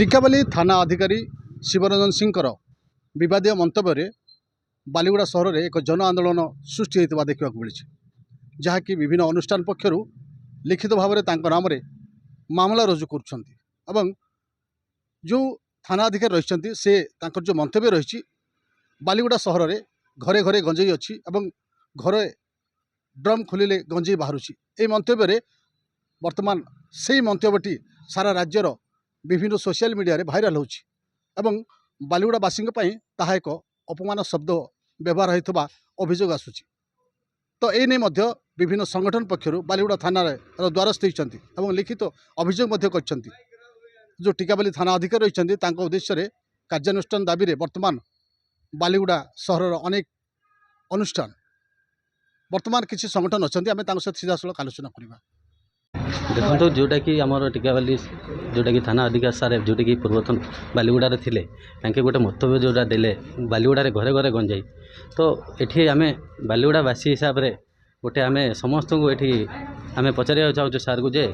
टिकावाली थाना अधिकारी शिवरंजन सिंह विवादीय मंतव्य बालीगुड़ा सहर में एक जन आंदोलन सृष्टि होता देखा मिली जहाँकि विभिन्न अनुष्ठान पक्षर लिखित भाव में नाम मामला रुजु कर जो थाना अधिकारी रही से जो मंतव्य रही बालीगुड़ा सहर में घरे घरे गंजेई अच्छी घरे ड्रम खोलिले गंजेई बाहर मंतव्य वर्तमान से मंतव्यटी सारा राज्यर विभिन्न सोशल मीडिया रे भाइराल होछि बालीगुड़ावासी ताहा एक अपमान शब्द व्यवहार होता अभियोग आसुछि। तो एने विभिन्न संगठन पक्षर बालीगुड़ा थाना द्वारस्थ होती लिखित अभियोग करछन्ति। जो टिकावाली थाना अधिकारी रही उद्देश्य कार्यानुष्ठान दाबी रे वर्तमान बालीगुड़ा सहर अनेक अनुष्ठान वर्तमान किसी संगठन अच्छा आम सहित सीधा सड़क आलोचना करवा। देखो जोटा कि आमर टिकावाली जोटा कि थाना अधिकारी सारे जोटा कि पूर्वतन बालीगुड़ा थिले तांके गोटे मंतव्य जोटा देले बालीगुड़ा घरे घरे गंजाई। तो ये आम बालीगुड़ावासी हिसाब से गोटे आम समस्त को ये आम पचार चाहूँ सार को जे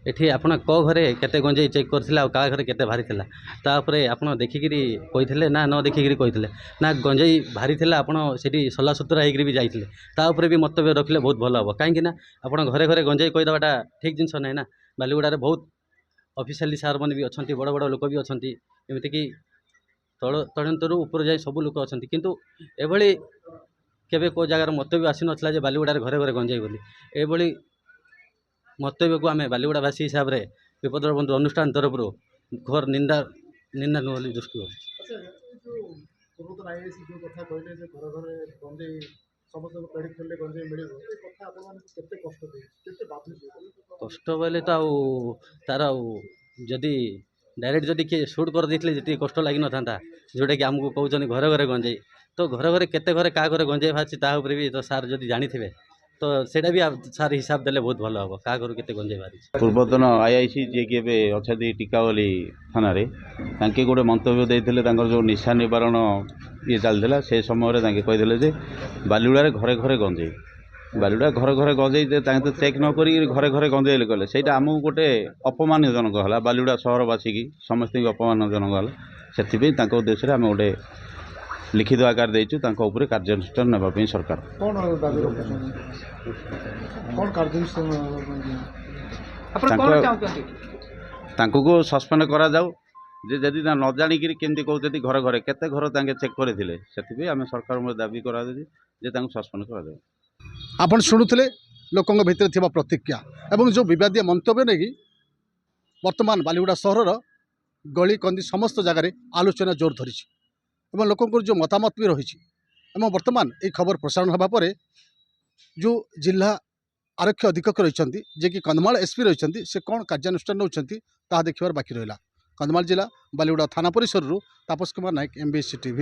एठी आपण क घरे केते गंजेई चेक करथिला का घरे केते भारी थिला तापरे आपण देखिकिरी कहिथिले ना न देखिकिरी कहिथिले ना गंजेई भारी थिला आपण सेठी सला सुतरा हेकरी भी जाइथिले तापरे भी मंतव्य रखिले बहुत भल हम कहीं ना आपण घरे घरे गंजेई कहिदबाटा ठीक जिनस नै ना। बालीगुड़ा बहुत ऑफिशियली सार मन भी अच्छा बड़ बड़ लोक भी अच्छा एमती कि तदंतर ऊपर जाए सब लोक अच्छा किंतु एभली केबे को जगार मंतव्य आसी नथला जे बालीगुड़ा घरे घरे गंजेई बोली एभली मंतव्य को आम बालीगुड़ावासी हिसाब से विपदर बंधु अनुष्ठान तरफ घोर निंदा निंदा नुहली दृष्टि कष्ट बोले तो तार जदि डायरेक्ट जदि किए सुट कर देते जी कष्ट लगी न था जोटा कि आमको कहते घरे घरे गंजेई तो घरे घरे केते घरे क्या घरे गंजेई बाहर भी तो सार जदि जानी थे तो सेटा भी सार हिसाब देले बहुत भल हम क्या घर के गंजेई बाहरी। पूर्वतन आईआईसी जी कि अच्छा टिकावाली थाना तांके गोटे मंतव्य देते जो निशा निवारण ये चलता से समय कहीदे बालीगुड़ा घरे घरे गंजेई बालीगुड़ा घरे घरे गंजेई तो चेक न करी घरे घरे गंजेई कले से आमको गोटे अपमानजनक है बालीगुड़ा सहरवासी की समस्त अपमानजनक है से उद्देश्य आम गोटे लिखित आकार देचु कार्यानुष्ठान नापी सरकार को सस्पेंड करा जाऊ जे जदि न जाणिक केमती कहते घरे घरे केते घर तांके चेक करथिले सेति आम सरकार में दाबी करा जे सस्पेंड करा जाऊ। आपण शुणुले लोकों भितर थिबा प्रतिक्रिया एवं जो विवादीय मंतव्य नहीं वर्तमान बालीगुड़ा सहर गली कंदी समस्त जगार आलोचना जोर धरी एवं लोकों जो मतामत भी रही वर्तमान ये खबर प्रसारण होगा पर जो जिला आरक्षी अधीक्षक रही जे कि कंधमाल एसपी रही से कौन कार्यानुष्ठान नौकरी ताहा देखिबार बाकी रहा। कंधमाल जिला बालीगुड़ा थाना परिसर तापस कुमार नायक MBC TV।